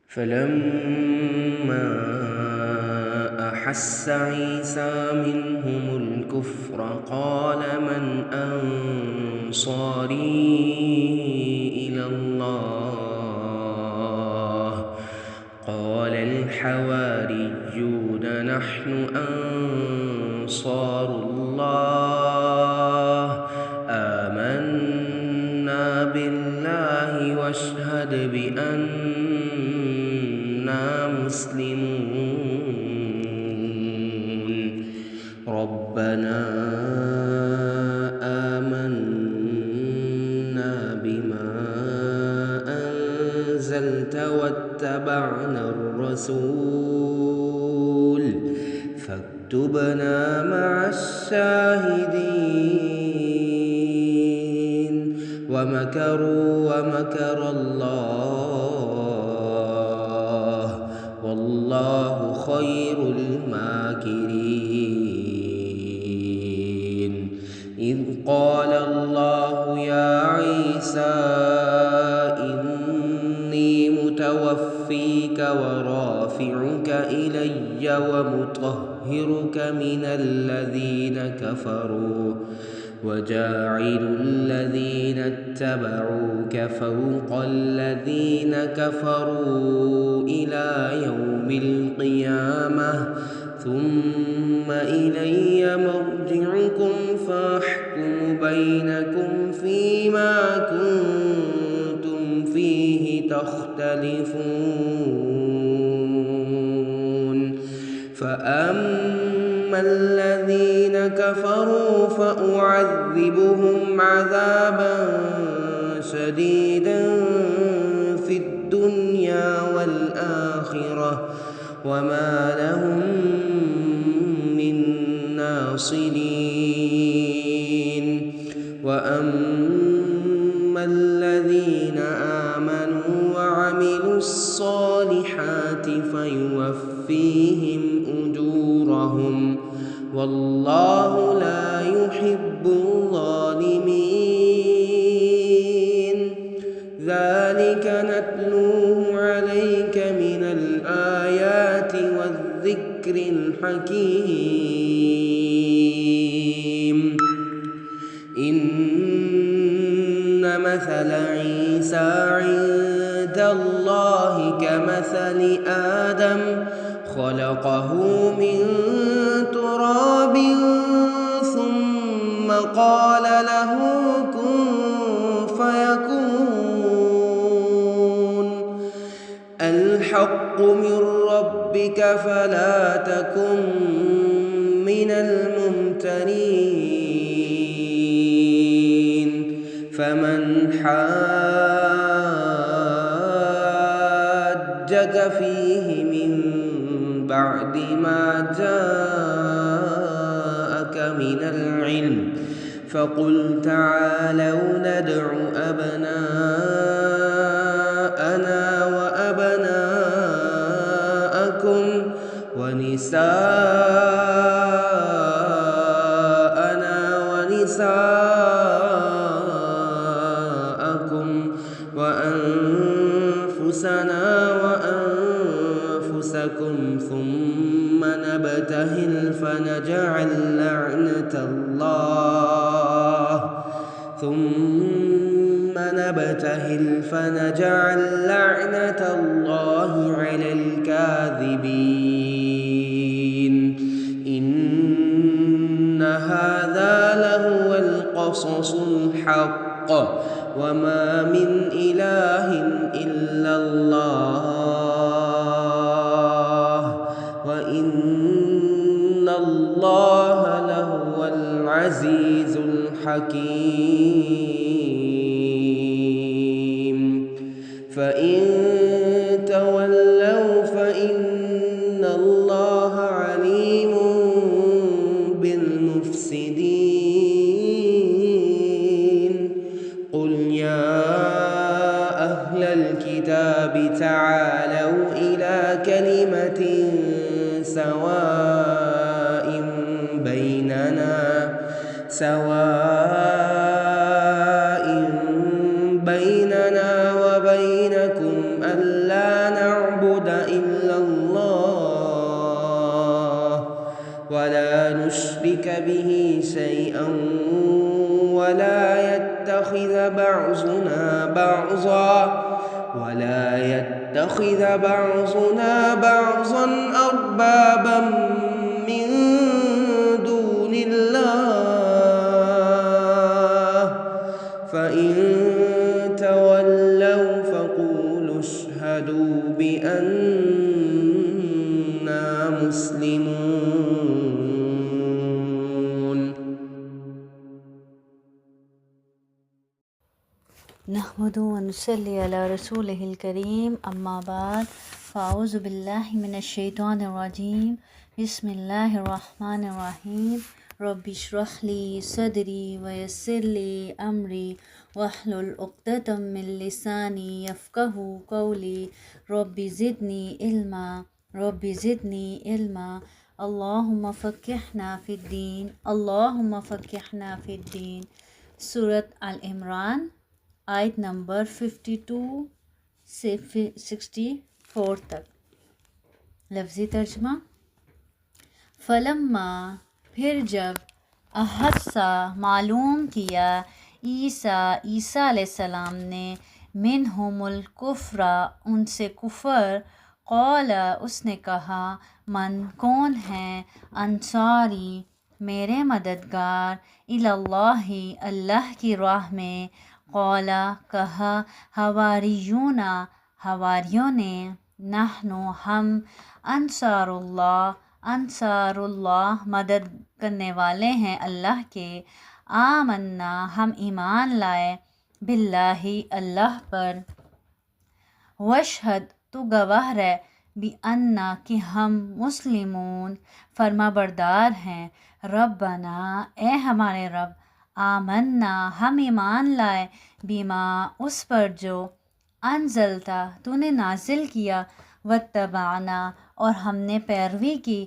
فلما أحس عيسى منهم الكفر قال من أنصاري إلى الله قال الحواريون نحن أنصار الله آمنا بالله واشهد بأننا مسلمون ربنا آمنا بما أنزلت واتبعنا الرسول فاكتبنا مع الشاهدين ومكروا ومكر الله والله خير الماكرين إذ قال الله يا عيسى إني متوفيك ورافعك إلي ومطهرك من الذين كفروا وجاعل الذين اتبعوك فوق الذين كفروا إلى يوم القيامة ثم إلي مرجعكم فأحكم بينكم فيما كنتم فيه تختلفون فأما الذين كفروا فأعذبهم عذابا شديدا في الدنيا والآخرة وما لهم من ناصرين وأما الذين آمنوا وعملوا الصالحات فيوفيهم أجورهم والله لا يحب الظالمين ذلك نتلوه عليك من الآيات والذكر الحكيم إن مثل عيسى عند الله كمثل آدم خلقه من تراب ثم قال له كن فيكون الحق من ربك فلا تكن من الممترين فمن حاجك فيه من بعد ما جاءك من العلم فقل تعالوا ندع أبناءنا وأبناءكم ونساءنا ونساءكم وأنفسنا وأنفسكم ثم نبتهل فنجعل لعنة الله على الكاذبين إن هذا لهو القصص الحق وما من إله إلا الله وإن الله لهو العزيز الحكيم فإن تولوا فإن الله عليم بالمفسدين قل يا أهل الكتاب تعالوا إلى كلمة سواء بيننا وبينكم ألا نعبد نعبد إلا الله ولا نشرك به شيئا ولا يتخذ بعضنا بعضا أربابا من دون الله فإن تولوا فقولوا اشهدوا بأننا مسلمون. نحمده ونصلي على رسوله الكريم اما بعد فاعوذ بالله من الشیطان الرجیم بسم اللہ الرحمن الرحیم رب اشرح لي صدری ويسر لي امری واحلل عقدۃ من لسانی یفقهوا قولی رب زدنی علما اللهم فقهنا في الدین. سورۃ العمران آیت نمبر 52 سے 64 تک. لفظی ترجمہ: فلما پھر جب احسا معلوم کیا عیسیٰ علیہ السلام نے منہم الکفر ان سے کفر، قال اس نے کہا من کون ہے انصاری میرے مددگار اللہ اللہ کی راہ میں، قال کہا حواریوں نے نحن ہم انصار اللہ مدد کرنے والے ہیں اللہ کے، آمنا ہم ایمان لائے باللہ اللہ پر، واشہد تو گواہ رہ بأننا کہ ہم مسلمون فرما بردار ہیں، ربنا اے ہمارے رب، آمنا ہم ایمان لائے بما اس پر جو انزلتا تو نے نازل کیا، واتبعنا اور ہم نے پیروی کی،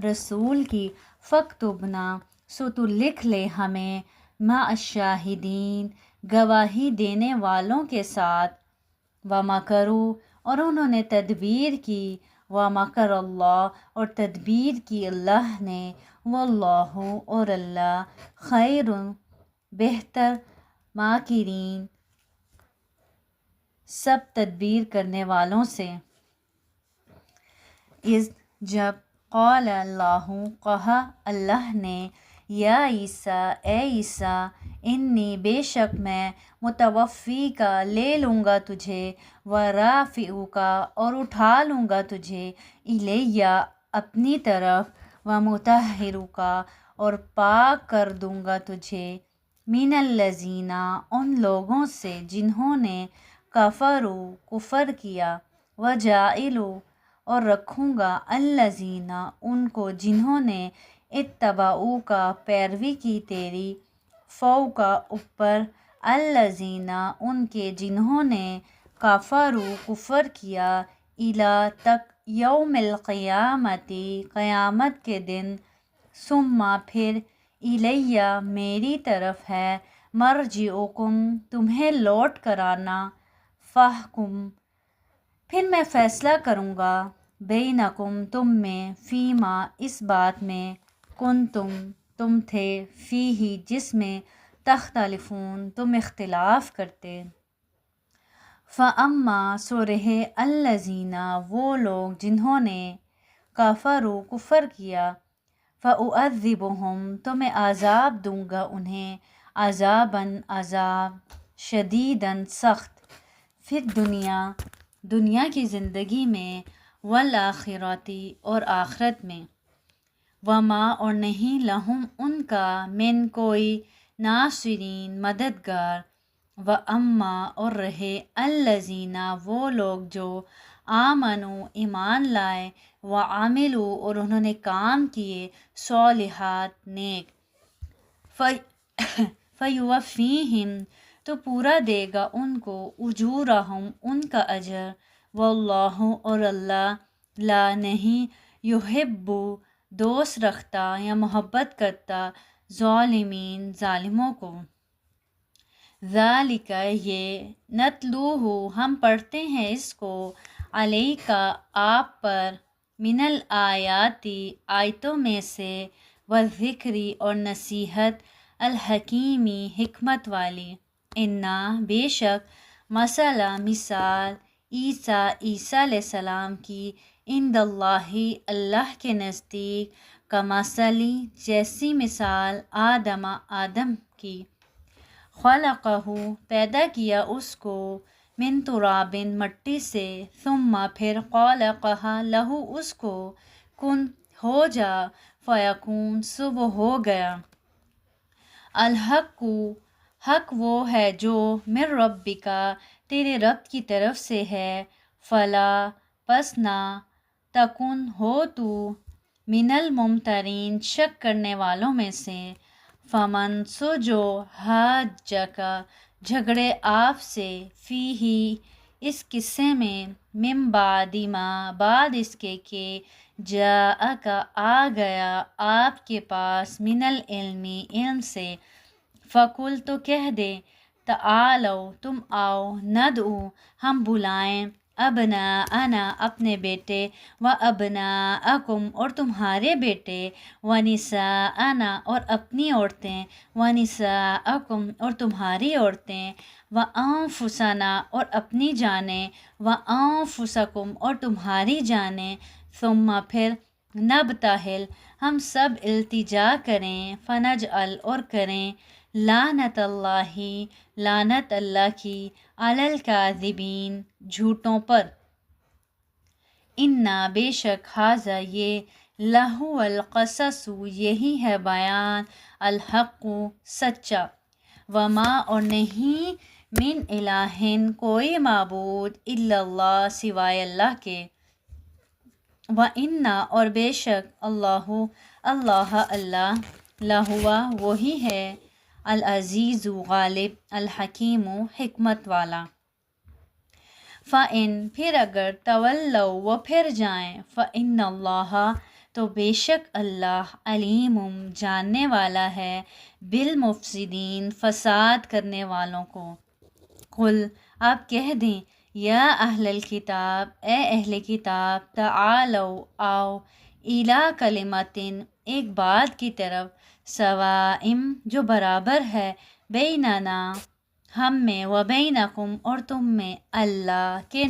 رسول کی، فاکتبنا سو تو لکھ لے ہمیں، مع الشاہدین گواہی دینے والوں کے ساتھ، ومکروا اور انہوں نے تدبیر کی، ومکر اللہ اور تدبیر کی اللہ نے، واللہ اور اللہ خیر بہتر ماکرین سب تدبیر کرنے والوں سے. اذ جب قال اللہ کہا اللہ نے، یا عیسیٰ اے عیسیٰ، انی بے شک میں متوفی کا لے لوں گا تجھے، ورافعو کا اور اٹھا لوں گا تجھے، الیہ اپنی طرف، ومطہرو کا اور پاک کر دوں گا تجھے، من الذین ان لوگوں سے جنہوں نے کفر کیا، وجاعلو اور رکھوں گا الذین ان کو جنہوں نے اتبعو کا پیروی کی تیری، فوق اوپر الذین ان کے جنہوں نے کفر کیا، الی تک یوم القیامت قیامت کے دن، ثم پھر الیہ میری طرف ہے، مرجعکم تمہیں لوٹ کرانا، فاحکم پھر میں فیصلہ کروں گا، بینکم تم میں، فیما اس بات میں، تم تھے، فیہ جس میں، تختلفون تم اختلاف کرتے. فاما سو رہے الذین وہ لوگ جنہوں نے کفر کیا، فاعذبہم تو میں عذاب دوں گا انہیں، عذاب شدیداً سخت، پھر دنیا کی زندگی میں، والآخرۃ اور آخرت میں، وما اور نہیں لہم ان کا، من کوئی، ناصرین مددگار، واما اور رہے الذین وہ لوگ جو آمنوا ایمان لائے، وعملوا اور انہوں نے کام کیے، صالحات نیک، فیوفیہم تو پورا دے گا ان کو، اجورہم ان کا اجر، واللہ اور اللہ لا نہیں، یحب دوست رکھتا یا محبت کرتا، ظالموں کو. ذالک یہ، نتلوہ ہم پڑھتے ہیں اس کو، علیکا آپ پر، من الآیاتی آیتوں میں سے، والذکری اور نصیحت، الحکیمی حکمت والی، انا بے شک، مثلا مثال، عیسیٰ علیہ السلام کی، عند اللہ اللہ کے نزدیک، کمثلی جیسی مثال، آدم کی، خلقہ پیدا کیا اس کو، من تراب مٹی سے، ثم پھر قال کہا، لہو اس کو، کن ہو جا، فیکون سو وہ ہو گیا، الحق حق وہ ہے جو، من ربک تیرے رب کی طرف سے ہے، فلا پس نہ، تکن ہو تو، من الممترین شک کرنے والوں میں سے، فمن سو جو، حاجک جھگڑے آپ سے، فیہ اس قصے میں، من بعد ما بعد اس کے کہ، جاءک آ گیا آپ کے پاس، من العلم علم سے، فقل تو کہہ دے، تعالو تم آؤ، ندعو ہم بلائیں، ابناءنا اپنے بیٹے، و ابناءکم اور تمہارے بیٹے، و نساءنا اور اپنی عورتیں، و نساءکم اور تمہاری عورتیں، و انفسنا اور اپنی جانیں، و انفسکم اور تمہاری جانیں، ثم پھر، نبتہل ہم سب التجا کریں، فنجعل اور کریں، لعنت اللہ لعنت اللہ کی، علی الکاذبین جھوٹوں پر، انا بے شک، ھذا یہ، لہو القصص یہی ہے بیان، الحق سچا، وما اور نہیں، من الہ کوئی معبود، الا اللہ سوائے اللہ کے، وَإِنَّا اور بے شک، اللہ لہو وہی ہے، العزیز غالب، الحکیم حکمت والا، فَإِن پھر اگر، تولوا وہ پھر جائیں، فَإِنَّ اللَّهَ تو بے شک اللہ، علیم جاننے والا ہے، بالمفسدین فساد کرنے والوں کو، قل آپ کہہ دیں، یا اہل الکتاب اے اہل کتاب، تعالو آؤ، الی کلمۃ ایک بات کی طرف، سواء جو برابر ہے، بیننا ہم میں، و بینکم اور تم میں، اللہ کے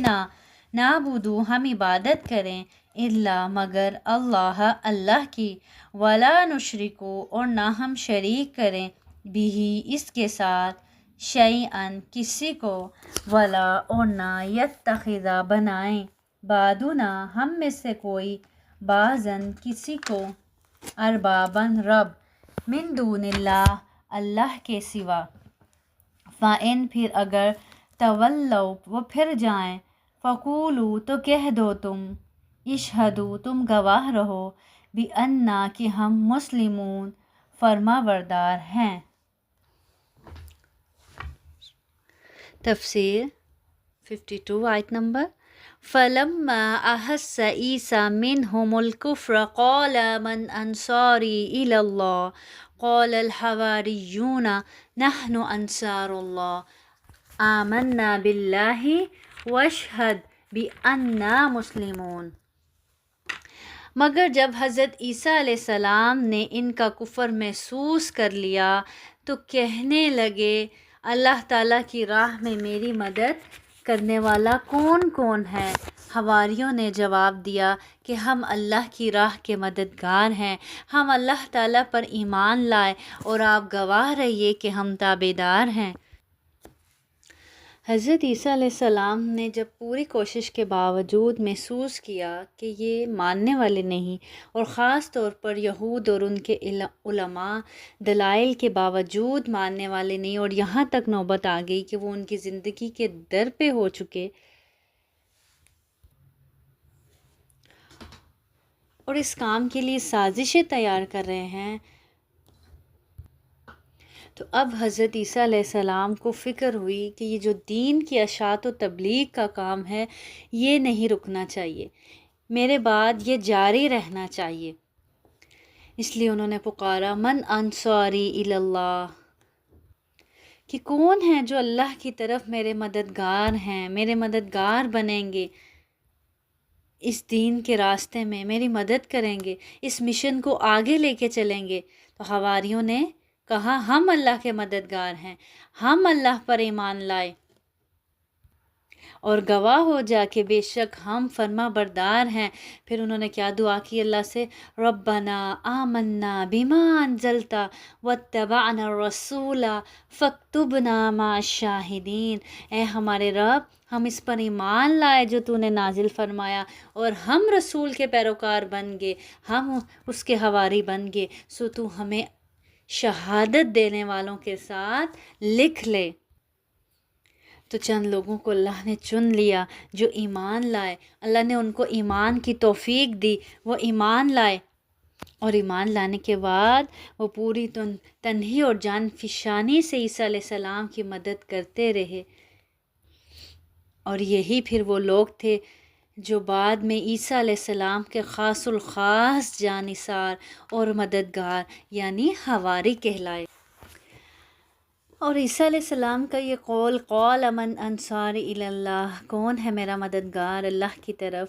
نعبدو ہم عبادت کریں، الا مگر، اللہ اللہ کی، ولا نشرکو اور نہ ہم شریک کریں، بہ اس کے ساتھ، شیئن کسی کو، ولا اور نہ، یتخذ بنائیں، بعدنا ہم میں سے کوئی، بعضاً کسی کو، ارباباً رب، من دون اللہ اللہ کے سوا، فَإِن پھر اگر، تولوا وہ پھر جائیں، فقولوا تو کہہ دو تم، اشہدوا تم گواہ رہو، بِأَنَّا کہ ہم مسلمون فرما بردار ہیں۔ تفسیر 52 آیت نمبر، فَلَمَّا أَحَسَّ عِیسیٰ مِنْهُمُ الْكُفْرَ قَالَ مَنْ أَنصَارِي إِلَى اللَّهِ قَالَ الْحَوَارِيُّونَ نَحْنُ أَنصَارُ اللَّهِ آمَنَّا بِاللَّهِ وَاشْهَدْ بِأَنَّا مُسْلِمُونَ۔ مگر جب حضرت عیسیٰ علیہ السلام نے ان کا کفر محسوس کر لیا تو کہنے لگے، اللہ تعالیٰ کی راہ میں میری مدد کرنے والا کون کون ہے؟ حواریوں نے جواب دیا کہ ہم اللہ کی راہ کے مددگار ہیں، ہم اللہ تعالیٰ پر ایمان لائے اور آپ گواہ رہیے کہ ہم تابعدار ہیں۔ حضرت عیسیٰ علیہ السلام نے جب پوری کوشش کے باوجود محسوس کیا کہ یہ ماننے والے نہیں، اور خاص طور پر یہود اور ان کے علماء دلائل کے باوجود ماننے والے نہیں، اور یہاں تک نوبت آ گئی کہ وہ ان کی زندگی کے در پہ ہو چکے، اور اس کام کے لیے سازشیں تیار کر رہے ہیں، تو اب حضرت عیسیٰ علیہ السلام کو فکر ہوئی کہ یہ جو دین کی اشاعت و تبلیغ کا کام ہے، یہ نہیں رکنا چاہیے، میرے بعد یہ جاری رہنا چاہیے۔ اس لیے انہوں نے پکارا، من انصاری الی اللہ، کہ کون ہیں جو اللہ کی طرف میرے مددگار ہیں، میرے مددگار بنیں گے۔ اس دین کے راستے میں میری مدد کریں گے، اس مشن کو آگے لے کے چلیں گے؟ تو حواریوں نے کہا ہم اللہ کے مددگار ہیں، ہم اللہ پر ایمان لائے اور گواہ ہو جا کہ بے شک ہم فرما بردار ہیں۔ پھر انہوں نے کیا دعا کی اللہ سے؟ ربنا آمنا بما انزلت واتبعنا الرسول فاکتبنا مع الشاہدین۔ اے ہمارے رب، ہم اس پر ایمان لائے جو تو نے نازل فرمایا، اور ہم رسول کے پیروکار بن گئے، ہم اس کے حواری بن گئے، سو تو ہمیں شہادت دینے والوں کے ساتھ لکھ لے۔ تو چند لوگوں کو اللہ نے چن لیا جو ایمان لائے، اللہ نے ان کو ایمان کی توفیق دی، وہ ایمان لائے، اور ایمان لانے کے بعد وہ پوری تنہی اور جان فشانی سے عیسیٰ علیہ السلام کی مدد کرتے رہے۔ اور یہی پھر وہ لوگ تھے جو بعد میں عیسیٰ علیہ السلام کے خاص الخاص جانثار اور مددگار یعنی حواری کہلائے۔ اور عیسیٰ علیہ السلام کا یہ قول، قال من انصاری الی اللہ، کون ہے میرا مددگار اللہ کی طرف،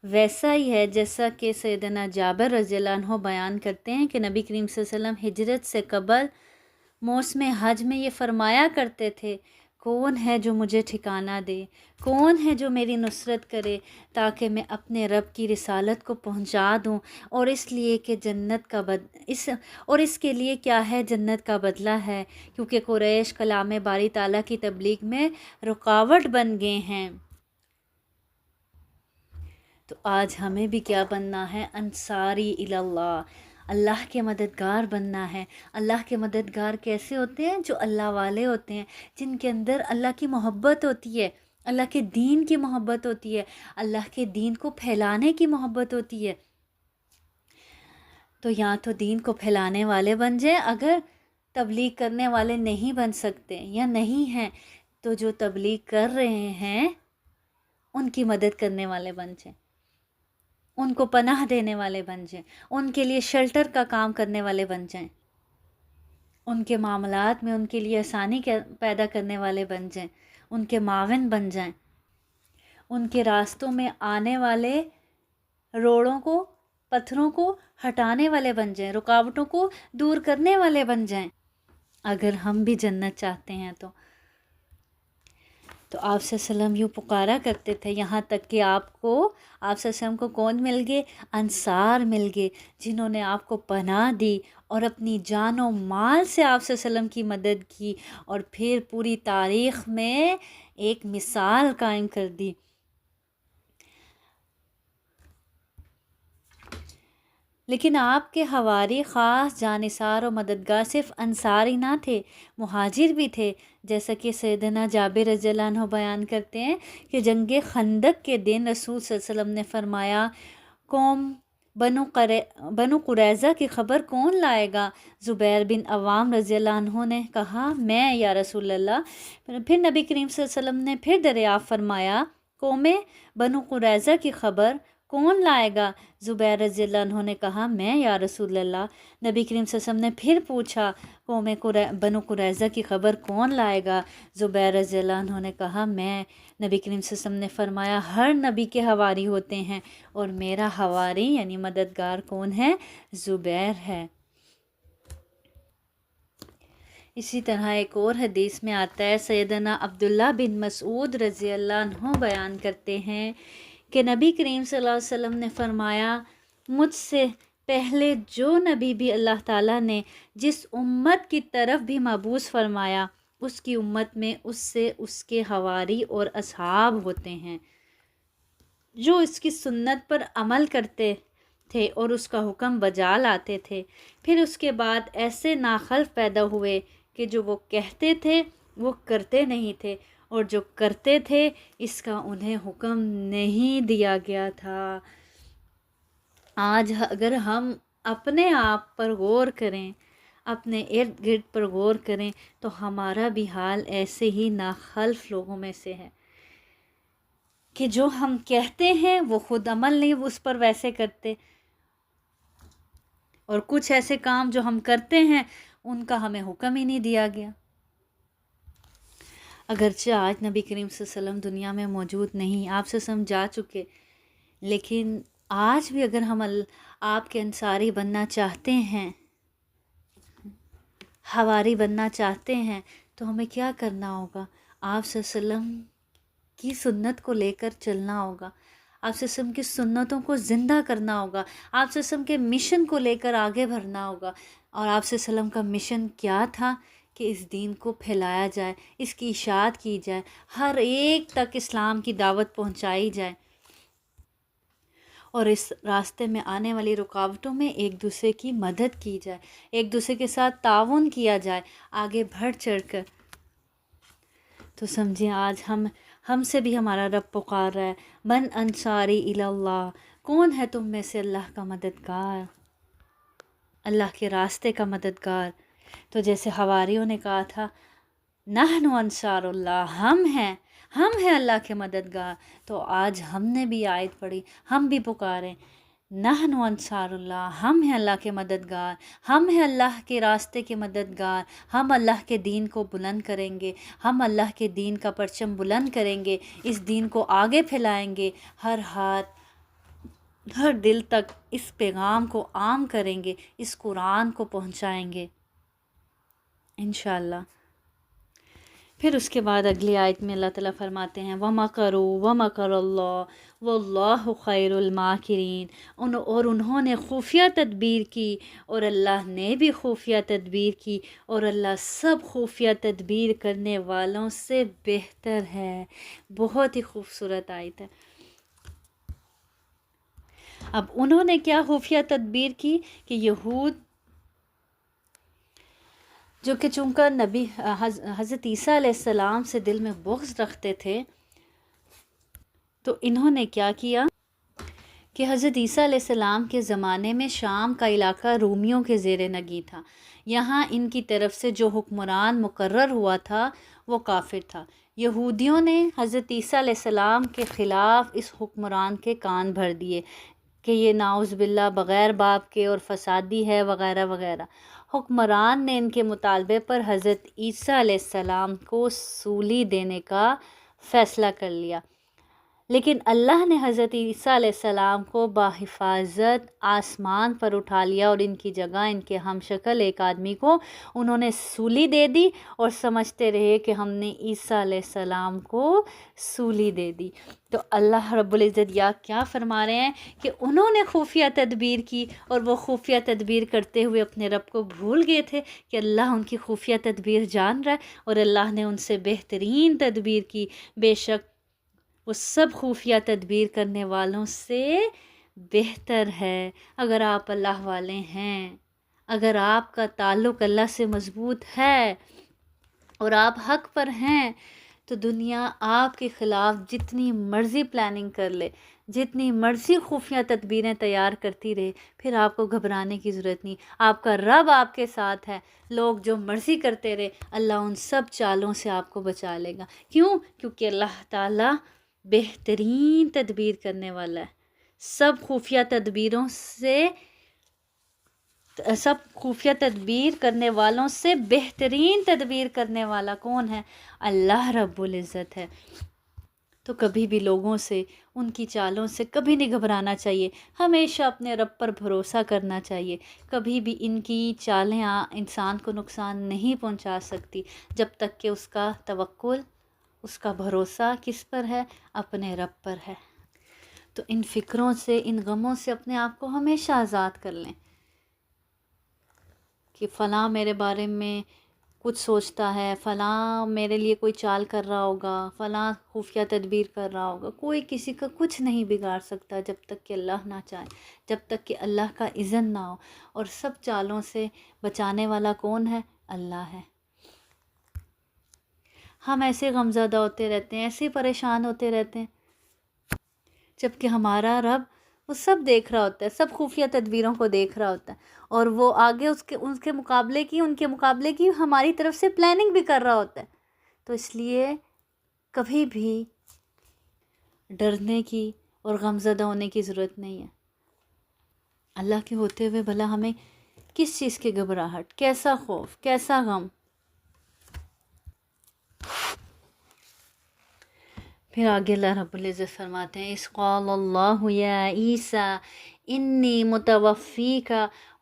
ویسا ہی ہے جیسا کہ سیدنا جابر رضی اللہ عنہ بیان کرتے ہیں کہ نبی کریم صلی اللہ علیہ وسلم ہجرت سے قبل موسم حج میں یہ فرمایا کرتے تھے، کون ہے جو مجھے ٹھکانہ دے، کون ہے جو میری نصرت کرے تاکہ میں اپنے رب کی رسالت کو پہنچا دوں، اور اس لیے کہ اس کے لیے کیا ہے، جنت کا بدلہ ہے، کیونکہ قریش کلام باری تعالیٰ کی تبلیغ میں رکاوٹ بن گئے ہیں۔ تو آج ہمیں بھی کیا بننا ہے؟ انصاری الی اللہ، اللہ کے مددگار بننا ہے۔ اللہ کے مددگار کیسے ہوتے ہیں؟ جو اللہ والے ہوتے ہیں، جن کے اندر اللہ کی محبت ہوتی ہے، اللہ کے دین کی محبت ہوتی ہے، اللہ کے دین کو پھیلانے کی محبت ہوتی ہے۔ تو یا تو دین کو پھیلانے والے بن جائیں، اگر تبلیغ کرنے والے نہیں بن سکتے یا نہیں ہیں تو جو تبلیغ کر رہے ہیں ان کی مدد کرنے والے بن جائیں، ان کو پناہ دینے والے بن جائیں، ان کے لیے شیلٹر کا کام کرنے والے بن جائیں، ان کے معاملات میں ان کے لیے آسانی پیدا کرنے والے بن جائیں، ان کے معاون بن جائیں، ان کے راستوں میں آنے والے روڑوں کو، پتھروں کو ہٹانے والے بن جائیں، رکاوٹوں کو دور کرنے والے بن جائیں، اگر ہم بھی جنت چاہتے ہیں تو آپ صلی اللہ علیہ وسلم یوں پکارا کرتے تھے، یہاں تک کہ آپ صلی اللہ علیہ وسلم کو کون مل گئے؟ انصار مل گئے، جنہوں نے آپ کو پناہ دی اور اپنی جان و مال سے آپ صلی اللہ علیہ وسلم کی مدد کی، اور پھر پوری تاریخ میں ایک مثال قائم کر دی۔ لیکن آپ کے حواری خاص جانثار و مددگار صرف انصاری نہ تھے، مہاجر بھی تھے، جیسا کہ سیدنا جابر رضی اللہ عنہ بیان کرتے ہیں کہ جنگ خندق کے دن رسول صلی اللہ علیہ وسلم نے فرمایا، قوم بنو قریظہ کی خبر کون لائے گا؟ زبیر بن عوام رضی اللہ عنہ نے کہا، میں یا رسول اللہ۔ پھر نبی کریم صلی اللہ علیہ وسلم نے پھر دریافت فرمایا، قوم بنو قریظہ کی خبر کون لائے گا؟ زبیر رضی اللہ عنہ نے کہا، میں یا رسول اللہ۔ نبی کریم صلی اللہ علیہ وسلم نے پھر پوچھا، قوم بنو قریظہ کی خبر کون لائے گا؟ زبیر رضی اللہ عنہ نے کہا، میں۔ نبی کریم صلی اللہ علیہ وسلم نے فرمایا، ہر نبی کے حواری ہوتے ہیں، اور میرا حواری یعنی مددگار کون ہے؟ زبیر ہے۔ اسی طرح ایک اور حدیث میں آتا ہے، سیدنا عبداللہ بن مسعود رضی اللہ عنہ بیان کرتے ہیں کہ نبی کریم صلی اللہ علیہ وسلم نے فرمایا، مجھ سے پہلے جو نبی بھی اللہ تعالیٰ نے جس امت کی طرف بھی مبعوث فرمایا، اس کی امت میں اس سے اس کے حواری اور اصحاب ہوتے ہیں جو اس کی سنت پر عمل کرتے تھے اور اس کا حکم بجا لاتے تھے۔ پھر اس کے بعد ایسے ناخلف پیدا ہوئے کہ جو وہ کہتے تھے وہ کرتے نہیں تھے، اور جو کرتے تھے اس کا انہیں حکم نہیں دیا گیا تھا۔ آج اگر ہم اپنے آپ پر غور کریں، اپنے ارد گرد پر غور کریں، تو ہمارا بھی حال ایسے ہی ناخلف لوگوں میں سے ہے کہ جو ہم کہتے ہیں وہ خود عمل نہیں اس پر ویسے کرتے، اور کچھ ایسے کام جو ہم کرتے ہیں ان کا ہمیں حکم ہی نہیں دیا گیا۔ اگرچہ آج نبی کریم صلی اللہ علیہ وسلم دنیا میں موجود نہیں، آپ صلی اللہ علیہ وسلم جا چکے، لیکن آج بھی اگر ہم آپ کے انصاری بننا چاہتے ہیں، حواری بننا چاہتے ہیں، تو ہمیں کیا کرنا ہوگا؟ آپ صلی اللہ علیہ وسلم کی سنت کو لے کر چلنا ہوگا، آپ صلی اللہ علیہ وسلم کی سنتوں کو زندہ کرنا ہوگا، آپ صلی اللہ علیہ وسلم کے مشن کو لے کر آگے بڑھنا ہوگا۔ اور آپ صلی اللہ علیہ وسلم کا مشن کیا تھا؟ کہ اس دین کو پھیلایا جائے، اس کی اشاعت کی جائے، ہر ایک تک اسلام کی دعوت پہنچائی جائے، اور اس راستے میں آنے والی رکاوٹوں میں ایک دوسرے کی مدد کی جائے، ایک دوسرے کے ساتھ تعاون کیا جائے آگے بڑھ چڑھ کر۔ تو سمجھیں آج ہم سے بھی ہمارا رب پکار رہا ہے، من انصاری الی اللہ، کون ہے تم میں سے اللہ کا مددگار، اللہ کے راستے کا مددگار؟ تو جیسے حواریوں نے کہا تھا نحن انصار اللہ، ہم ہیں اللہ کے مددگار، تو آج ہم نے بھی آیت پڑھی، ہم بھی پکاریں نحن انصار اللہ، ہم ہیں اللہ کے مددگار، ہم ہیں اللہ کے راستے کے مددگار، ہم اللہ کے دین کو بلند کریں گے، ہم اللہ کے دین کا پرچم بلند کریں گے، اس دین کو آگے پھیلائیں گے، ہر ہاتھ ہر دل تک اس پیغام کو عام کریں گے، اس قرآن کو پہنچائیں گے انشاءاللہ۔ پھر اس کے بعد اگلی آیت میں اللہ تعالیٰ فرماتے ہیں وَمَكَرُوا وَمَكَرَ اللَّهُ وَاللَّهُ خَيْرُ الْمَاكِرِينَ، اور انہوں نے خفیہ تدبیر کی اور اللہ نے بھی خفیہ تدبیر کی، اور اللہ سب خفیہ تدبیر کرنے والوں سے بہتر ہے۔ بہت ہی خوبصورت آیت ہے۔ اب انہوں نے کیا خفیہ تدبیر کی کہ یہود جو کہ چونکہ نبی حضرت عیسیٰ علیہ السلام سے دل میں بغض رکھتے تھے، تو انہوں نے کیا کیا کہ حضرت عیسیٰ علیہ السلام کے زمانے میں شام کا علاقہ رومیوں کے زیر نگی تھا، یہاں ان کی طرف سے جو حکمران مقرر ہوا تھا وہ کافر تھا۔ یہودیوں نے حضرت عیسیٰ علیہ السلام کے خلاف اس حکمران کے کان بھر دیے کہ یہ نعوذ باللہ بغیر باپ کے اور فسادی ہے وغیرہ وغیرہ۔ حکمران نے ان کے مطالبے پر حضرت عیسیٰ علیہ السلام کو سولی دینے کا فیصلہ کر لیا، لیکن اللہ نے حضرت عیسیٰ علیہ السلام کو بحفاظت آسمان پر اٹھا لیا، اور ان کی جگہ ان کے ہم شکل ایک آدمی کو انہوں نے سولی دے دی، اور سمجھتے رہے کہ ہم نے عیسیٰ علیہ السلام کو سولی دے دی۔ تو اللہ رب العزت کیا فرما رہے ہیں کہ انہوں نے خفیہ تدبیر کی، اور وہ خفیہ تدبیر کرتے ہوئے اپنے رب کو بھول گئے تھے کہ اللہ ان کی خفیہ تدبیر جان رہا ہے، اور اللہ نے ان سے بہترین تدبیر کی۔ بے شک وہ سب خفیہ تدبیر کرنے والوں سے بہتر ہے۔ اگر آپ اللہ والے ہیں، اگر آپ کا تعلق اللہ سے مضبوط ہے اور آپ حق پر ہیں، تو دنیا آپ کے خلاف جتنی مرضی پلاننگ کر لے، جتنی مرضی خفیہ تدبیریں تیار کرتی رہے، پھر آپ کو گھبرانے کی ضرورت نہیں۔ آپ کا رب آپ کے ساتھ ہے، لوگ جو مرضی کرتے رہے، اللہ ان سب چالوں سے آپ کو بچا لے گا۔ کیوں؟ کیونکہ اللہ تعالیٰ بہترین تدبیر کرنے والا ہے۔ سب خفیہ تدبیر کرنے والوں سے بہترین تدبیر کرنے والا کون ہے؟ اللہ رب العزت ہے۔ تو کبھی بھی لوگوں سے، ان کی چالوں سے کبھی نہیں گھبرانا چاہیے، ہمیشہ اپنے رب پر بھروسہ کرنا چاہیے۔ کبھی بھی ان کی چالیں انسان کو نقصان نہیں پہنچا سکتی جب تک کہ اس کا توکل، اس کا بھروسہ کس پر ہے؟ اپنے رب پر ہے۔ تو ان فکروں سے، ان غموں سے اپنے آپ کو ہمیشہ آزاد کر لیں کہ فلاں میرے بارے میں کچھ سوچتا ہے، فلاں میرے لیے کوئی چال کر رہا ہوگا، فلاں خفیہ تدبیر کر رہا ہوگا۔ کوئی کسی کا کچھ نہیں بگاڑ سکتا جب تک کہ اللہ نہ چاہے، جب تک کہ اللہ کا اذن نہ ہو، اور سب چالوں سے بچانے والا کون ہے؟ اللہ ہے۔ ہم ایسے غمزدہ ہوتے رہتے ہیں، ایسے پریشان ہوتے رہتے ہیں، جبکہ ہمارا رب وہ سب دیکھ رہا ہوتا ہے، سب خفیہ تدبیروں کو دیکھ رہا ہوتا ہے، اور وہ آگے ان کے مقابلے کی ہماری طرف سے پلاننگ بھی کر رہا ہوتا ہے۔ تو اس لیے کبھی بھی ڈرنے کی اور غمزدہ ہونے کی ضرورت نہیں ہے۔ اللہ کے ہوتے ہوئے بھلا ہمیں کس چیز کی گھبراہٹ، کیسا خوف، کیسا غم؟ پھر آگے اللہ رب العزت فرماتے ہیں اِذ قال اللہ یا عیسیٰ انی متوفیک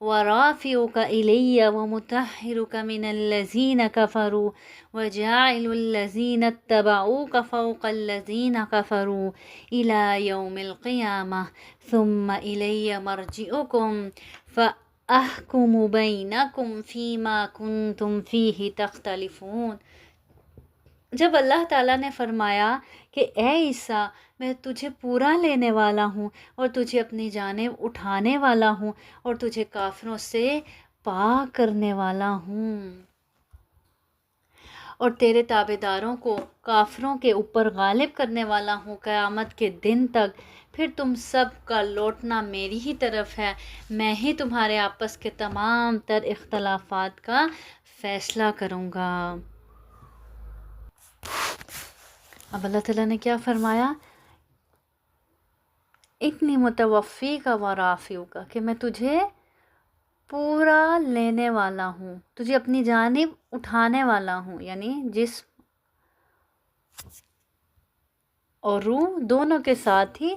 ورافعک الی ومطہرک من الذین کفروا وجاعل الذین اتبعوک فوق الذین کفروا الی یوم القیامہ ثم الی مرجعکم فاحکم بینکم فیما کنتم فیہ تختلفون۔ جب اللہ تعالیٰ نے فرمایا کہ اے عیسیٰ میں تجھے پورا لینے والا ہوں اور تجھے اپنی جانب اٹھانے والا ہوں اور تجھے کافروں سے پاک کرنے والا ہوں اور تیرے تابعداروں کو کافروں کے اوپر غالب کرنے والا ہوں قیامت کے دن تک، پھر تم سب کا لوٹنا میری ہی طرف ہے، میں ہی تمہارے آپس کے تمام تر اختلافات کا فیصلہ کروں گا۔ اب اللہ تعالیٰ نے کیا فرمایا؟ اتنی متوفی کا ورافیو کا، کہ میں تجھے پورا لینے والا ہوں، تجھے اپنی جانب اٹھانے والا ہوں، یعنی جسم اور روح دونوں کے ساتھ ہی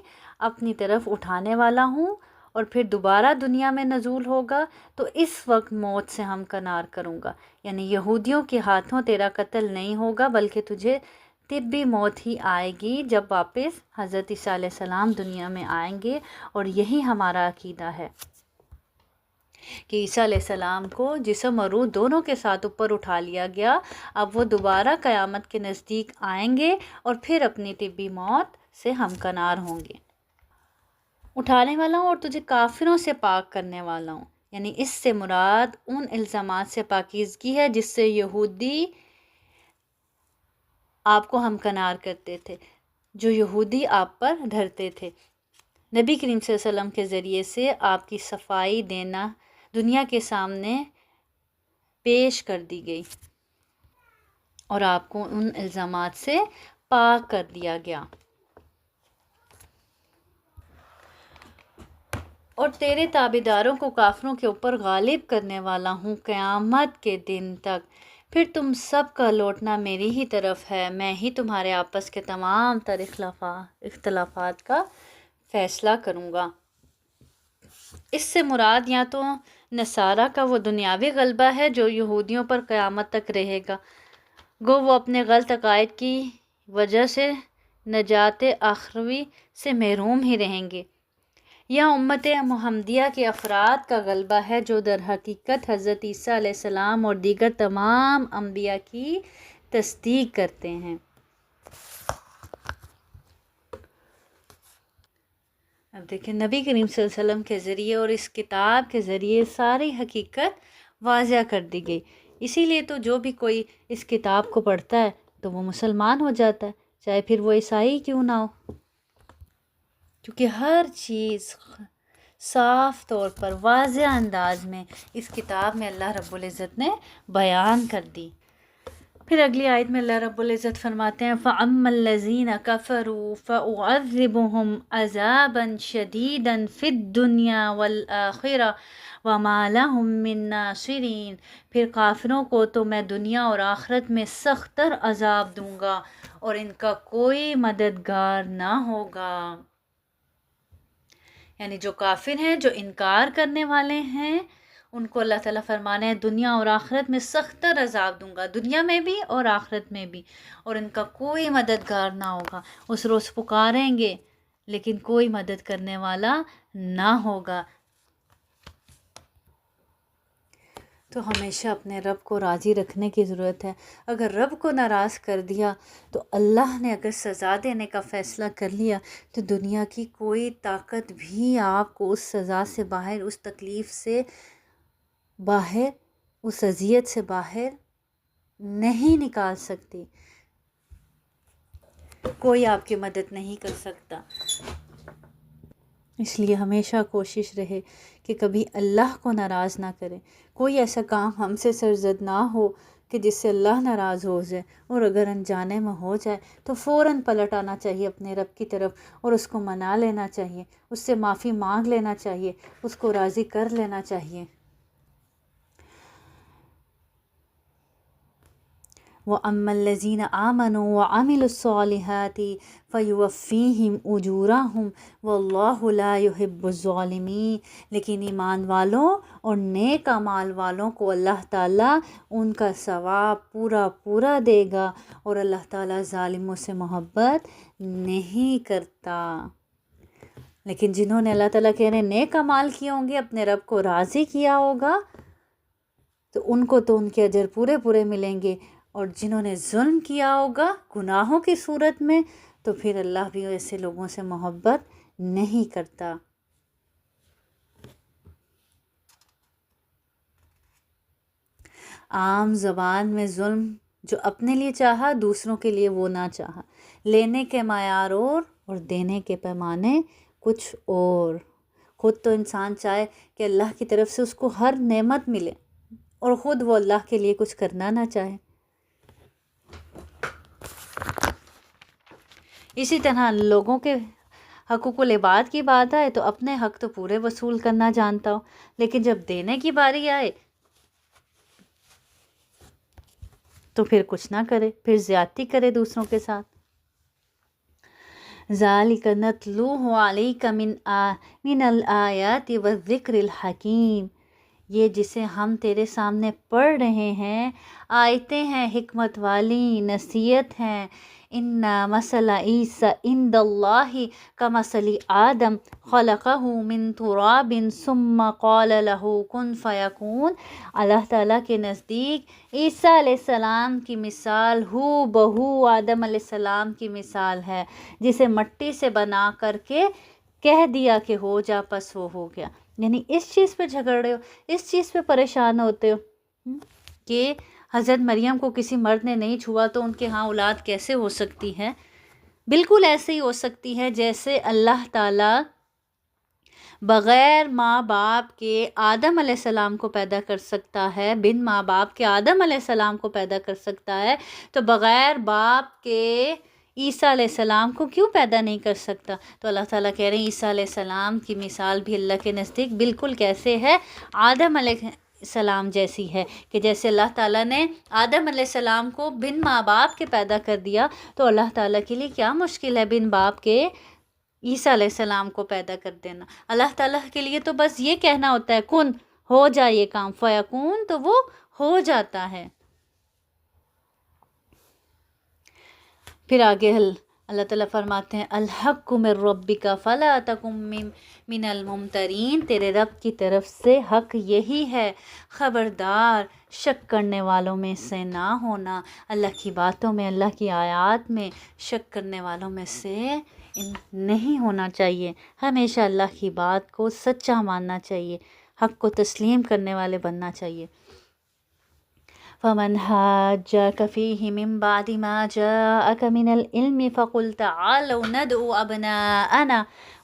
اپنی طرف اٹھانے والا ہوں، اور پھر دوبارہ دنیا میں نزول ہوگا تو اس وقت موت سے ہمکنار کروں گا، یعنی یہودیوں کے ہاتھوں تیرا قتل نہیں ہوگا بلکہ تجھے طبی موت ہی آئے گی جب واپس حضرت عیسیٰ علیہ السلام دنیا میں آئیں گے۔ اور یہی ہمارا عقیدہ ہے کہ عیسیٰ علیہ السلام کو جسم اور روح دونوں کے ساتھ اوپر اٹھا لیا گیا، اب وہ دوبارہ قیامت کے نزدیک آئیں گے اور پھر اپنی طبی موت سے ہمکنار ہوں گے۔ اٹھانے والا ہوں اور تجھے کافروں سے پاک کرنے والا ہوں، یعنی اس سے مراد ان الزامات سے پاکیزگی ہے جس سے یہودی آپ کو ہمکنار کرتے تھے، جو یہودی آپ پر دھرتے تھے۔ نبی کریم صلی اللہ علیہ وسلم کے ذریعے سے آپ کی صفائی دینا دنیا کے سامنے پیش کر دی گئی اور آپ کو ان الزامات سے پاک کر دیا گیا۔ اور تیرے تابعداروں کو کافروں کے اوپر غالب کرنے والا ہوں قیامت کے دن تک، پھر تم سب کا لوٹنا میری ہی طرف ہے، میں ہی تمہارے آپس کے تمام تر اختلافات کا فیصلہ کروں گا۔ اس سے مراد یا تو نصارہ کا وہ دنیاوی غلبہ ہے جو یہودیوں پر قیامت تک رہے گا، گو وہ اپنے غلط عقائد کی وجہ سے نجات اخروی سے محروم ہی رہیں گے، یا امت محمدیہ کے افراد کا غلبہ ہے جو در حقیقت حضرت عیسیٰ علیہ السلام اور دیگر تمام انبیاء کی تصدیق کرتے ہیں۔ اب دیکھیں نبی کریم صلی اللہ علیہ وسلم کے ذریعے اور اس کتاب کے ذریعے ساری حقیقت واضح کر دی گئی، اسی لیے تو جو بھی کوئی اس کتاب کو پڑھتا ہے تو وہ مسلمان ہو جاتا ہے، چاہے پھر وہ عیسائی کیوں نہ ہو، کیونکہ ہر چیز صاف طور پر واضح انداز میں اس کتاب میں اللہ رب العزت نے بیان کر دی۔ پھر اگلی آیت میں اللہ رب العزت فرماتے ہیں فَأَمَّا الَّذِينَ كَفَرُوا فَأُعَذِّبُهُمْ عَذَابًا شَدِيدًا فِي الدُّنْيَا وَالْآخِرَةِ وَمَا لَهُم مِّن نَّاصِرِينَ، پھر کافروں کو تو میں دنیا اور آخرت میں سخت تر عذاب دوں گا اور ان کا کوئی مددگار نہ ہوگا۔ یعنی جو کافر ہیں، جو انکار کرنے والے ہیں، ان کو اللہ تعالیٰ فرمانے ہیں دنیا اور آخرت میں سخت تر عذاب دوں گا، دنیا میں بھی اور آخرت میں بھی، اور ان کا کوئی مددگار نہ ہوگا۔ اس روز پکاریں گے لیکن کوئی مدد کرنے والا نہ ہوگا۔ تو ہمیشہ اپنے رب کو راضی رکھنے کی ضرورت ہے۔ اگر رب کو ناراض کر دیا تو اللہ نے اگر سزا دینے کا فیصلہ کر لیا تو دنیا کی کوئی طاقت بھی آپ کو اس سزا سے باہر، اس تکلیف سے باہر، اس اذیت سے باہر نہیں نکال سکتی، کوئی آپ کی مدد نہیں کر سکتا۔ اس لیے ہمیشہ کوشش رہے کہ کبھی اللہ کو ناراض نہ کریں، کوئی ایسا کام ہم سے سرزد نہ ہو کہ جس سے اللہ ناراض ہو جائے، اور اگر انجانے میں ہو جائے تو فوراً پلٹ آنا چاہیے اپنے رب کی طرف اور اس کو منا لینا چاہیے، اس سے معافی مانگ لینا چاہیے، اس کو راضی کر لینا چاہیے۔ وَأَمَّا الَّذِينَ آمَنُوا وَعَمِلُوا الصَّالِحَاتِ فَيُوَفِّيهِمْ أُجُورَهُمْ وَاللَّهُ لَا يُحِبُّ الظَّالِمِينَ، لیکن ایمان والوں اور نیک اعمال والوں کو اللہ تعالیٰ ان کا ثواب پورا پورا دے گا، اور اللہ تعالیٰ ظالموں سے محبت نہیں کرتا۔ لیکن جنہوں نے اللہ تعالیٰ کہہ رہے ہیں نیک اعمال کیے ہوں گے، اپنے رب کو راضی کیا ہوگا، تو ان کو تو ان کے اجر پورے پورے ملیں گے، اور جنہوں نے ظلم کیا ہوگا گناہوں کی صورت میں، تو پھر اللہ بھی ایسے لوگوں سے محبت نہیں کرتا۔ عام زبان میں ظلم جو اپنے لیے چاہا دوسروں کے لیے وہ نہ چاہا، لینے کے معیار اور دینے کے پیمانے کچھ اور۔ خود تو انسان چاہے کہ اللہ کی طرف سے اس کو ہر نعمت ملے، اور خود وہ اللہ کے لیے کچھ کرنا نہ چاہے۔ اسی طرح لوگوں کے حقوق العباد کی بات آئے تو اپنے حق تو پورے وصول کرنا جانتا ہو، لیکن جب دینے کی باری آئے تو پھر کچھ نہ کرے، پھر زیادتی کرے دوسروں کے ساتھ۔ ذَلِكَ نَتْلُوهُ عَلَيْكَ مِنَ الْآيَاتِ وَالذِّكْرِ الْحَكِيمِ، یہ جسے ہم تیرے سامنے پڑھ رہے ہیں آیتیں ہیں حکمت والی، نصیحت ہیں۔ اِنَّ مَثَلَ عِیسیٰ عِندَ اللہِ کَمَثَلِ آدَمَ خَلَقَهُ مِن تُرَابٍ ثُمَّ قَالَ لَهُ كُن فَیَکُون، اللہ تعالیٰ کے نزدیک عیسیٰ علیہ السلام کی مثال ہو بہو آدم علیہ السلام کی مثال ہے، جسے مٹی سے بنا کر کے کہہ دیا کہ ہو جا، پس وہ ہو گیا۔ یعنی اس چیز پہ جھگڑ رہے ہو، اس چیز پہ پریشان ہوتے ہو کہ حضرت مریم کو کسی مرد نے نہیں چھوا تو ان کے ہاں اولاد کیسے ہو سکتی ہے؟ بالکل ایسے ہی ہو سکتی ہے جیسے اللہ تعالیٰ بغیر ماں باپ کے آدم علیہ السلام کو پیدا کر سکتا ہے، بن ماں باپ کے آدم علیہ السلام کو پیدا کر سکتا ہے، تو بغیر باپ کے عیسیٰ علیہ السلام کو کیوں پیدا نہیں کر سکتا؟ تو اللہ تعالیٰ کہہ رہے ہیں عیسیٰ علیہ السلام کی مثال بھی اللہ کے نزدیک بالکل کیسے ہے؟ آدم علیہ السلام جیسی ہے، کہ جیسے اللہ تعالیٰ نے آدم علیہ السلام کو بن ماں باپ کے پیدا کر دیا، تو اللہ تعالیٰ کے لیے کیا مشکل ہے بن باپ کے عیسیٰ علیہ السلام کو پیدا کر دینا؟ اللہ تعالیٰ کے لیے تو بس یہ کہنا ہوتا ہے کن، ہو جائے یہ کام، فیکون، تو وہ ہو جاتا ہے۔ پھر آگے اللہ تعالیٰ فرماتے ہیں الحق من ربک فلا تکن من الممترین، تیرے رب کی طرف سے حق یہی ہے، خبردار شک کرنے والوں میں سے نہ ہونا، اللہ کی باتوں میں، اللہ کی آیات میں شک کرنے والوں میں سے نہیں ہونا چاہیے، ہمیشہ اللہ کی بات کو سچا ماننا چاہیے، حق کو تسلیم کرنے والے بننا چاہیے۔ فَمَنْ حَاجَّكَ فِيهِ مِنْ بَعْدِ مَا جَاءَكَ مِنَ الْعِلْمِ فَقُلْ تَعَالَوْا نَدْعُ أَبْنَاءَنَا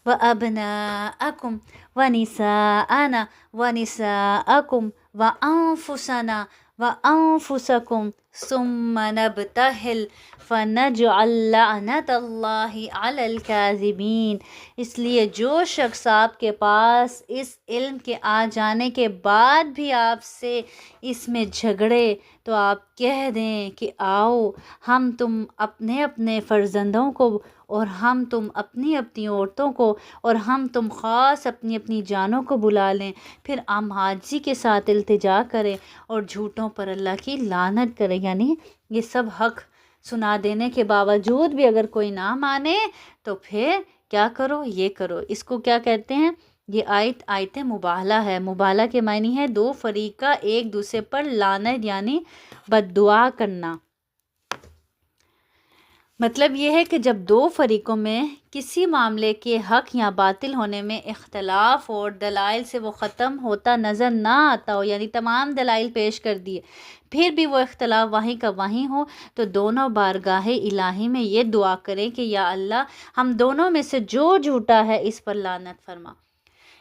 وَأَبْنَاءَكُمْ وَنِسَاءَنَا وَنِسَاءَكُمْ وَأَنفُسَنَا وَأَنفُسَكُمْ ثُمَّ نَبْتَهِلْ فَنَجْعَلْ لَعْنَتَ اللَّهِ عَلَى الْكَاذِبِينَ، اس لیے جو شخص آپ کے پاس اس علم کے آ جانے کے بعد بھی آپ سے اس میں جھگڑے تو آپ کہہ دیں کہ آؤ ہم تم اپنے اپنے فرزندوں کو، اور ہم تم اپنی اپنی عورتوں کو، اور ہم تم خاص اپنی اپنی جانوں کو بلا لیں، پھر ہم حاجی کے ساتھ التجا کریں اور جھوٹوں پر اللہ کی لعنت کریں۔ یعنی یہ سب حق سنا دینے کے باوجود بھی اگر کوئی نہ مانے تو پھر کیا کرو؟ یہ کرو۔ اس کو کیا کہتے ہیں؟ یہ آیت مباہلہ ہے۔ مباہلہ کے معنی ہے دو فریقہ ایک دوسرے پر لعنت یعنی بد دعا کرنا۔ مطلب یہ ہے کہ جب دو فریقوں میں کسی معاملے کے حق یا باطل ہونے میں اختلاف اور دلائل سے وہ ختم ہوتا نظر نہ آتا ہو، یعنی تمام دلائل پیش کر دیے پھر بھی وہ اختلاف وہیں کا وہیں ہو، تو دونوں بارگاہ الہی میں یہ دعا کریں کہ یا اللہ ہم دونوں میں سے جو جھوٹا ہے اس پر لعنت فرما۔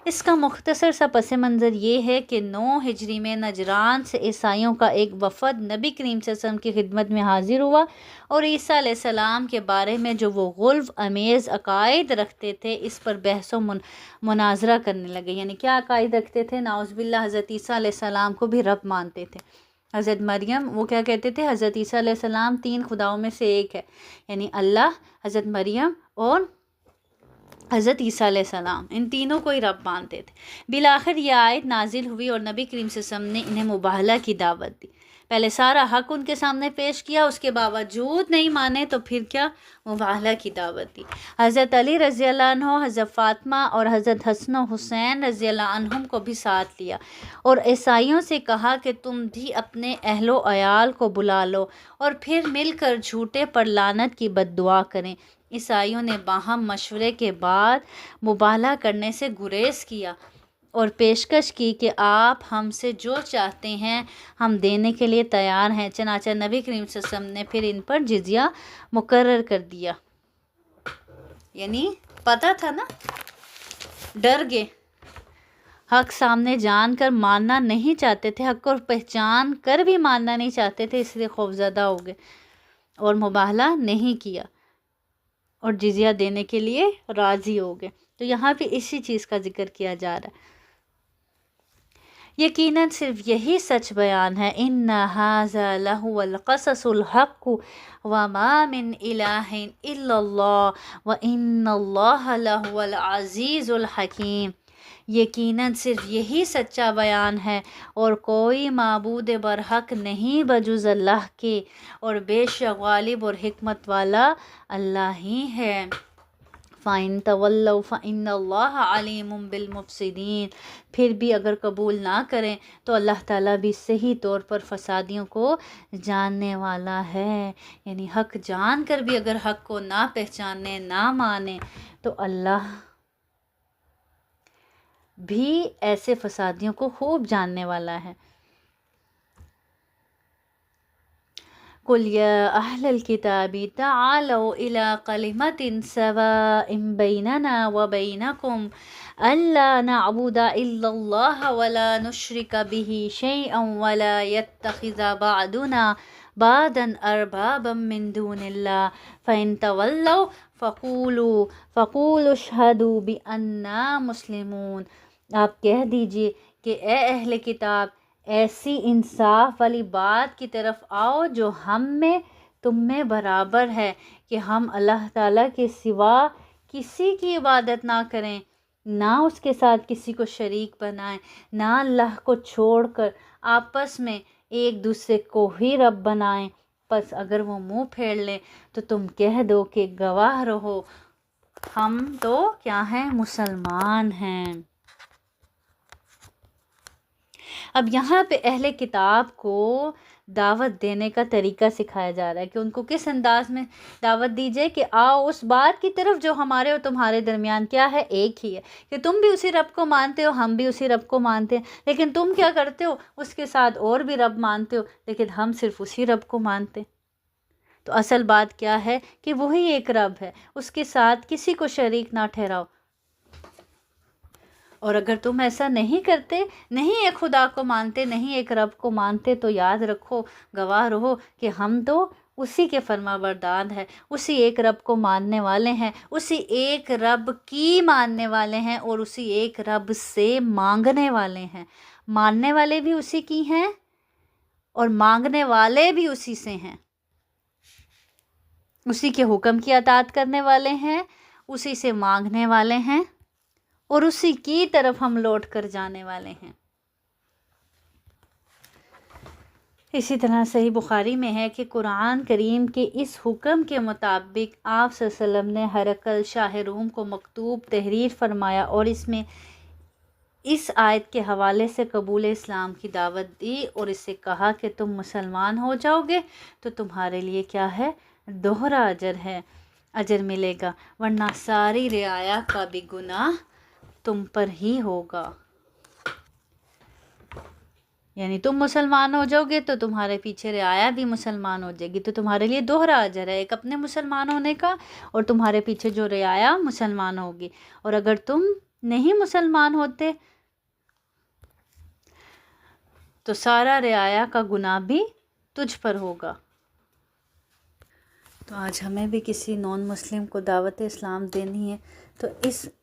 اس کا مختصر سا پس منظر یہ ہے کہ 9 ہجری میں نجران سے عیسائیوں کا ایک وفد نبی کریم صلی اللہ علیہ وسلم کی خدمت میں حاضر ہوا، اور عیسیٰ علیہ السلام کے بارے میں جو وہ غلو امیز عقائد رکھتے تھے اس پر بحث و مناظرہ کرنے لگے۔ یعنی کیا عقائد رکھتے تھے؟ نعوذ باللہ حضرت عیسیٰ علیہ السلام کو بھی رب مانتے تھے، حضرت مریم وہ کیا کہتے تھے، حضرت عیسیٰ علیہ السلام 3 خداؤں میں سے ایک ہے، یعنی اللہ، حضرت مریم اور حضرت عیسیٰ علیہ السلام، ان تینوں کو ہی رب مانتے تھے۔ بالآخر یہ آیت نازل ہوئی اور نبی کریم صلی اللہ علیہ وسلم نے انہیں مباہلہ کی دعوت دی۔ پہلے سارا حق ان کے سامنے پیش کیا، اس کے باوجود نہیں مانے تو پھر کیا، مباہلہ کی دعوت دی۔ حضرت علی رضی اللہ عنہ، حضرت فاطمہ اور حضرت حسن و حسین رضی اللہ عنہم کو بھی ساتھ لیا اور عیسائیوں سے کہا کہ تم بھی اپنے اہل و عیال کو بلا لو اور پھر مل کر جھوٹے پر لعنت کی بد دعا کریں۔ عیسائیوں نے باہم مشورے کے بعد مباہلہ کرنے سے گریز کیا اور پیشکش کی کہ آپ ہم سے جو چاہتے ہیں ہم دینے کے لیے تیار ہیں۔ چنانچہ نبی کریم صلی اللہ علیہ وسلم نے پھر ان پر جزیہ مقرر کر دیا۔ یعنی پتہ تھا نا، ڈر گئے، حق سامنے جان کر ماننا نہیں چاہتے تھے، حق کو پہچان کر بھی ماننا نہیں چاہتے تھے، اس لیے خوفزدہ ہو گئے اور مباہلہ نہیں کیا اور جزیہ دینے کے لیے راضی ہو گئے۔ تو یہاں پہ اسی چیز کا ذکر کیا جا رہا ہے۔ یقیناً صرف یہی سچ بیان ہے، ان ھذا لہو القصص الحق وما من الہ الا اللہ وان اللہ لہو العزیز الحکیم۔ یقیناً صرف یہی سچا بیان ہے اور کوئی معبود برحق نہیں بجز اللہ کے، اور بے شک غالب اور حکمت والا اللہ ہی ہے۔ فَإِن تَوَلَّوْا فَإِنَّ اللَّهَ عَلِيمٌ بِالْمُفْسِدِينَ۔ پھر بھی اگر قبول نہ کریں تو اللہ تعالیٰ بھی صحیح طور پر فسادیوں کو جاننے والا ہے۔ یعنی حق جان کر بھی اگر حق کو نہ پہچانے، نہ مانے تو اللہ بھی ایسے فسادیوں کو خوب جاننے والا ہے۔ قُلْ يَا أَهْلَ الْكِتَابِ تَعَالَوْا إِلَىٰ كَلِمَةٍ سَوَاءٍ بَيْنَنَا وَبَيْنَكُمْ أَلَّا نَعْبُدَ إِلَّا اللَّهَ وَلَا نُشْرِكَ بِهِ شَيْئًا وَلَا يَتَّخِذَ بَعْضُنَا بَعْضًا أَرْبَابًا مِّن دُونِ اللَّهِ فَإِن تَوَلَّوْا فَقُولُوا اشْهَدُوا بِأَنَّا مُسْلِمُونَ۔ آپ کہہ دیجئے کہ اے اہل کتاب، ایسی انصاف والی بات کی طرف آؤ جو ہم میں تم میں برابر ہے کہ ہم اللہ تعالیٰ کے سوا کسی کی عبادت نہ کریں، نہ اس کے ساتھ کسی کو شریک بنائیں، نہ اللہ کو چھوڑ کر آپس میں ایک دوسرے کو ہی رب بنائیں۔ پس اگر وہ منہ پھیر لیں تو تم کہہ دو کہ گواہ رہو، ہم تو کیا ہیں، مسلمان ہیں۔ اب یہاں پہ اہل کتاب کو دعوت دینے کا طریقہ سکھایا جا رہا ہے کہ ان کو کس انداز میں دعوت دیجئے کہ آؤ اس بات کی طرف جو ہمارے اور تمہارے درمیان کیا ہے، ایک ہی ہے، کہ تم بھی اسی رب کو مانتے ہو، ہم بھی اسی رب کو مانتے ہیں، لیکن تم کیا کرتے ہو، اس کے ساتھ اور بھی رب مانتے ہو، لیکن ہم صرف اسی رب کو مانتے۔ تو اصل بات کیا ہے کہ وہی ایک رب ہے، اس کے ساتھ کسی کو شریک نہ ٹھہراؤ۔ اور اگر تم ایسا نہیں کرتے، نہیں ایک خدا کو مانتے، نہیں ایک رب کو مانتے، تو یاد رکھو، گواہ رہو کہ ہم تو اسی کے فرما بردار ہیں، اسی ایک رب کو ماننے والے ہیں، اسی ایک رب کی ماننے والے ہیں اور اسی ایک رب سے مانگنے والے ہیں۔ ماننے والے بھی اسی کی ہیں اور مانگنے والے بھی اسی سے ہیں، اسی کے حکم کی اطاعت کرنے والے ہیں، اسی سے مانگنے والے ہیں اور اسی کی طرف ہم لوٹ کر جانے والے ہیں۔ اسی طرح صحیح بخاری میں ہے کہ قرآن کریم کے اس حکم کے مطابق آپ صلی اللہ علیہ وسلم نے ہرقل شاہ روم کو مکتوب تحریر فرمایا اور اس میں اس آیت کے حوالے سے قبول اسلام کی دعوت دی اور اس سے کہا کہ تم مسلمان ہو جاؤ گے تو تمہارے لیے کیا ہے، دوہرا اجر ہے، اجر ملے گا، ورنہ ساری رعایا کا بھی گناہ تم پر ہی ہوگا۔ یعنی تم مسلمان ہو جاؤ گے تو تمہارے پیچھے رعایا بھی مسلمان ہو جائے گی، تو تمہارے لیے دوہرا اجر ہے، ایک اپنے مسلمان ہونے کا اور تمہارے پیچھے جو رعایا مسلمان ہوگی۔ اور اگر تم نہیں مسلمان ہوتے تو سارا رعایا کا گناہ بھی تجھ پر ہوگا۔ تو آج ہمیں بھی کسی نان مسلم کو دعوت اسلام دینی ہے تو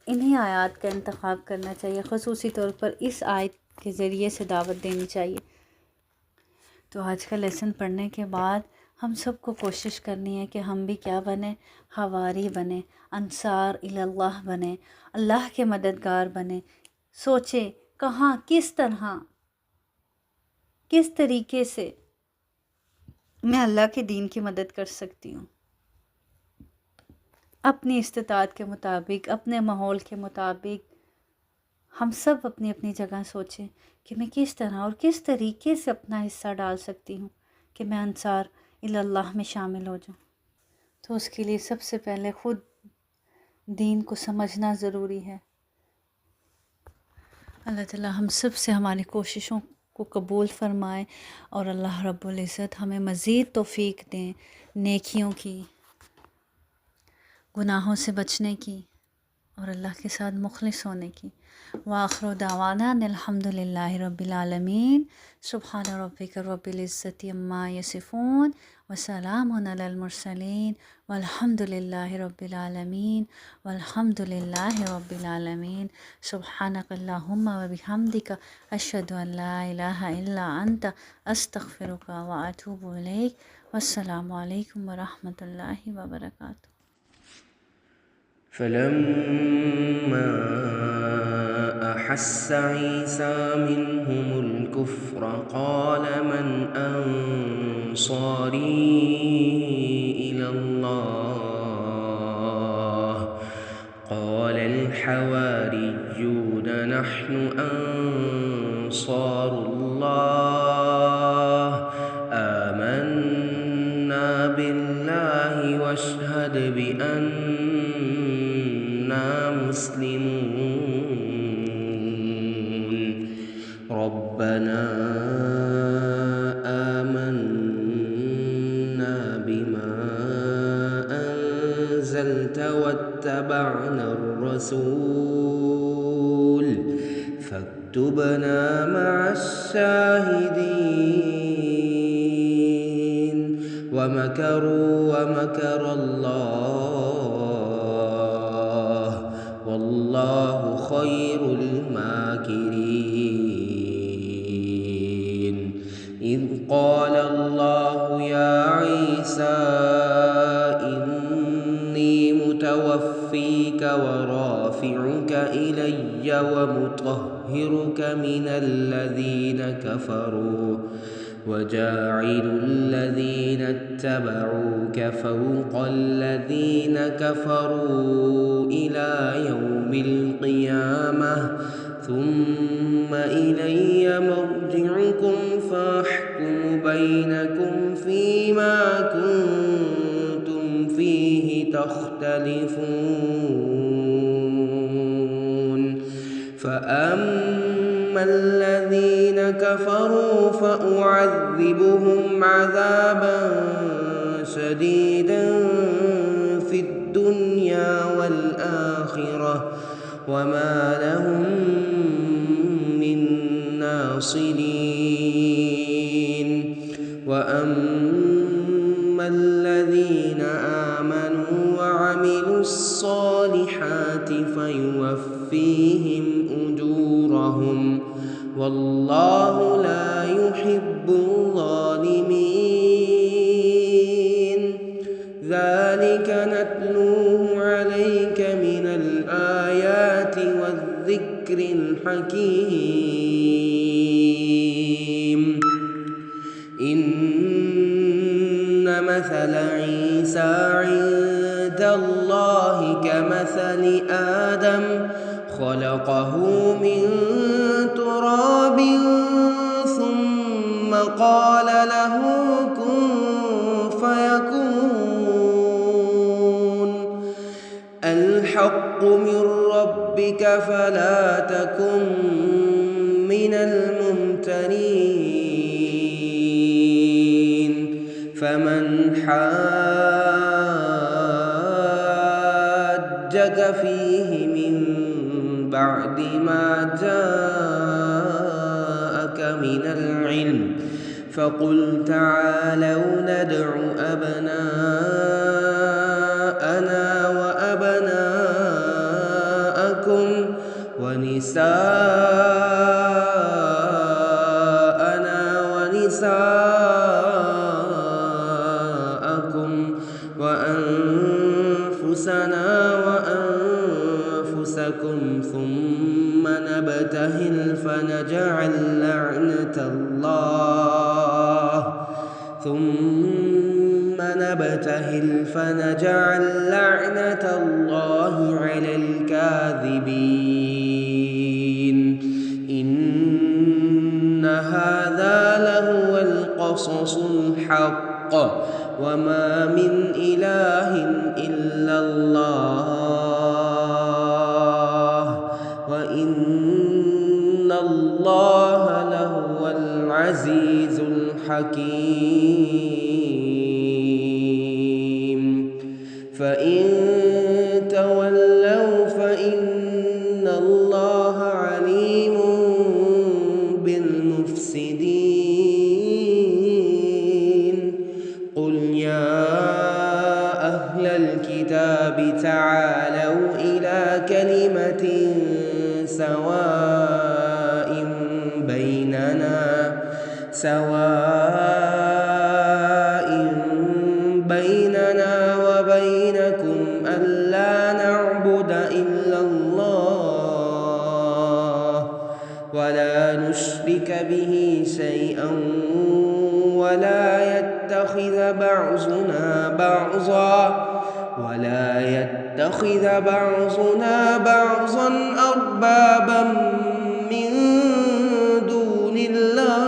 انہی آیات کا انتخاب کرنا چاہیے، خصوصی طور پر اس آیت کے ذریعے سے دعوت دینی چاہیے۔ تو آج کا لیسن پڑھنے کے بعد ہم سب کو کوشش کرنی ہے کہ ہم بھی کیا بنیں، حواری بنیں، انصار اللہ بنیں، اللہ کے مددگار بنیں. سوچیں کہاں، کس طرح، کس طریقے سے میں اللہ کے دین کی مدد کر سکتی ہوں. اپنی استطاعت کے مطابق، اپنے ماحول کے مطابق ہم سب اپنی اپنی جگہ سوچیں کہ میں کس طرح اور کس طریقے سے اپنا حصہ ڈال سکتی ہوں کہ میں انصار اللہ میں شامل ہو جاؤں. تو اس کے لیے سب سے پہلے خود دین کو سمجھنا ضروری ہے. اللہ تعالیٰ ہم سب سے ہماری کوششوں کو قبول فرمائے اور اللہ رب العزت ہمیں مزید توفیق دیں نیکیوں کی، گناہوں سے بچنے کی اور اللہ کے ساتھ مخلص ہونے کی. وآخر دعوانا الحمد للہ رب العالمین. سبحان ربک رب العزت عما یصفون وسلام علی المرسلین والحمد للہ رب العالمین والحمد للہ رب العالمین. سبحانک اللہم وبحمدک اشہد ان لا الہ الا انت استغفرک واتوب الیک. والسلام علیکم ورحمۃ اللہ وبرکاتہ. فلما أحس عيسى منهم الكفر قال من أنصاري إلى الله قال الحواريون نحن أنصار الله آمنا بالله واشهد بأننا مسلمون. ربنا آمنا بما أنزلت واتبعنا الرسول فاكتبنا مع الشاهدين. ومكروا ومكر الله والله خير الماكرين. إذ قال الله يا عيسى إني متوفيك ورافعك إلي ومطهرك من الذين كفروا وجاعل الذين اتبعوك فوق الذين كفروا إلى يوم القيامة ثم إلي مرجعكم فأحكم بينكم فيما كنتم فيه تختلفون. فأما الذين كفروا فأعذبهم عذابا شديدا في الدنيا والآخرة وما لهم من ناصرين. وأما الذين آمنوا وعملوا الصالحات فيوفيهم أجورهم والله لا يحب الظالمين. ذلك نتلوه عليك من الآيات والذكر الحكيم. إن مثل عيسى عند الله كمثل آدم خلقه من تراب ثم قال له كن فيكون. الحق من ربك فلا تكن من الممترين. فمن حاجك فيه من بعد ما جاءك من العلم فقل تعالوا ندع أبناءنا وأبناءكم ونساءنا ونساءكم أنفسكم ثم نبتهل فنجعل لعنة الله على الكاذبين إن هذا لهو القصص الحق وما من إله إلا الله وإن الله لهو العزيز الحكيم فإن تولوا فإن الله عليم بالمفسدين قل يا أهل الكتاب تعالوا إلى كلمة سواء بيننا وبينكم ألا نعبد إلا الله ولا نشرك به شيئا ولا يتخذ بعضنا بعضا أربابا من دون الله